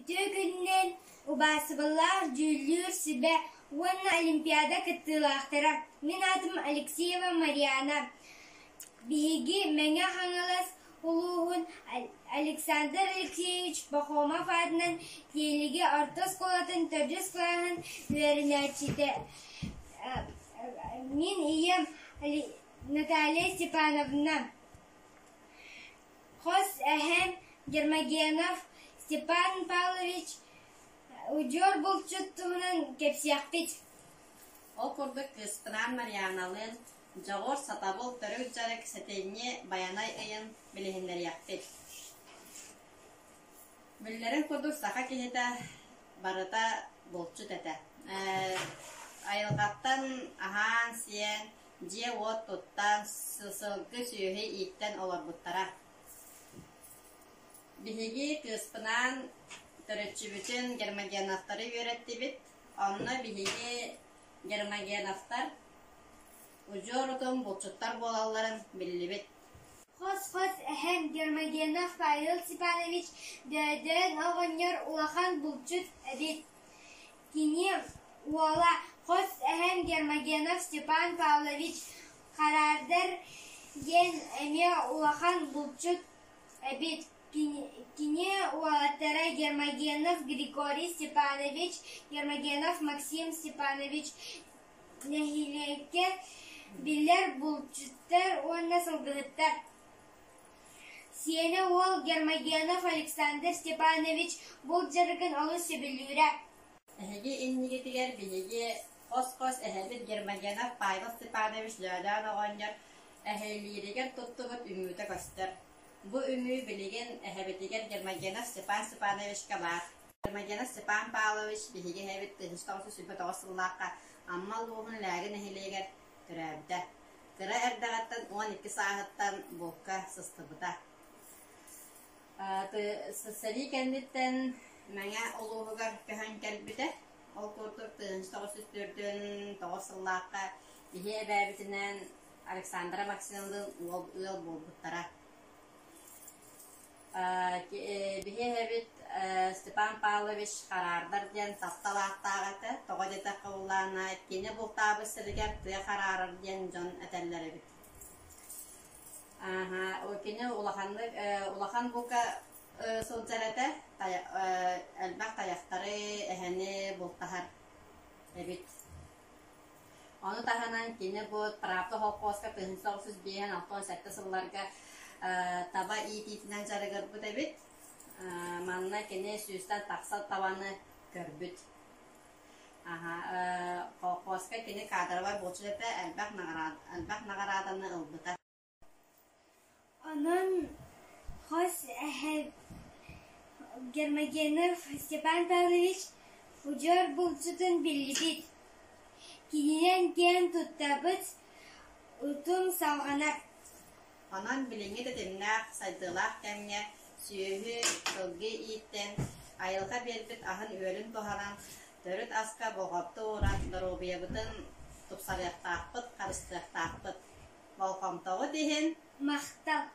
Үтө күннен убасыбыллах жүлүр сибе уонна олимпиада кыттылаахтара. Мен атым Алексеева Марьяна. Биги меңе хаңалас улуғын Александр Алексеевич Пахомов адынан келіге ортос колатын төрдіс клағын верінәрчіде. Мен ием Наталья Степановна. Хос әхен Гермогенов Степан Павлович Уджор болчуттуғынан кепсияқпет. Ол күрдік кыстынан Марьяналын жоғыр сатабыл түрік жарық сәтейіне баянай айын білігіндер яқпет. Білдерін күрдік сақа кенеті барыта болчут әті. Айылғаттан ахан сиен же от тұттан сылғы сүйі иттен олар бұттара. Биһиги кыспынан төрөчүбүтүн Гермогеновтары үйрөттү бит. Онна биһиги Гермогеновтар ужорутун булчуттар болаларын билли бит. Хос әхем Гермогенов Павел Степанович дөдөн оғынер улахан булчут әбит. Кини уола хос әхем Гермогенов Степан Павлович карардар ген әме улахан булчут әбит. Кини уалаттара Гермогенов Григорий Степанович, Гермогенов Максим Степанович нәхилекке биллер булчуттар уанна сылгыттар. Сиене ол Гермогенов Александр Степанович бұл жаргын олы сөбілюрі. Әхеге иннигетігер білеге қос-қос әхебет Гермогенов Павел Степанович löydään оғандар әхелерігер тұттығыт үміті көстір. Bu ümü bilegen ehebetiger Гермогенов Степан Степановичка бар. Гермогенов Степан Павлович биһиге хебит тыгыстаусы сүбөт осыллааққа амма луғын ләгін эхилегер түрәбді. Кыра әрдағаттан 12 сағаттан болқа сыстыбыда. Сысыри кәндеттен мәңе олуғығар көһөн кәлбіді. Ол көрдік тыгыстаусы түрден тоғысыллааққа биһи әбәбітінен Александра Максимовна ыл болбыттара. Бихебит Степан Павлович карардар ден тапталақтағаты тоғадета қылуылана кені бұлтабы сіргер тұя қарарыр ден жон әтәлілері бит. Кені улахан бұлқа сұлжараты әлбәқ таяқтары әхәне бұлтағар әбит. Оны тағанан кені бұд правда хоққосқа тұхынсауысыз бейін 67 сылларға таба иетитінен жарығыр бұд әбет. Манына кене сүйістен тақсал табаны көрбіт. Қоқоска кене кадырвай болчылеті әлбәқ нағараданы ұлбыта. Onun хос әхеп Гермогенов Степан Павлович ұжор бұлчытын білі бит. Киненен кен тұттабыт ұтым салғанар. Ondan bilingi de demnaq saydılaq kemge süyühü kılgı iyitten ayılga berbit ahın ölün tohanan törüt aska boğapты uğran darobiya bıtın tupsarıyaq taqpıt, karыстıyaq taqpıt. Balqamtağı dehen Мақтал.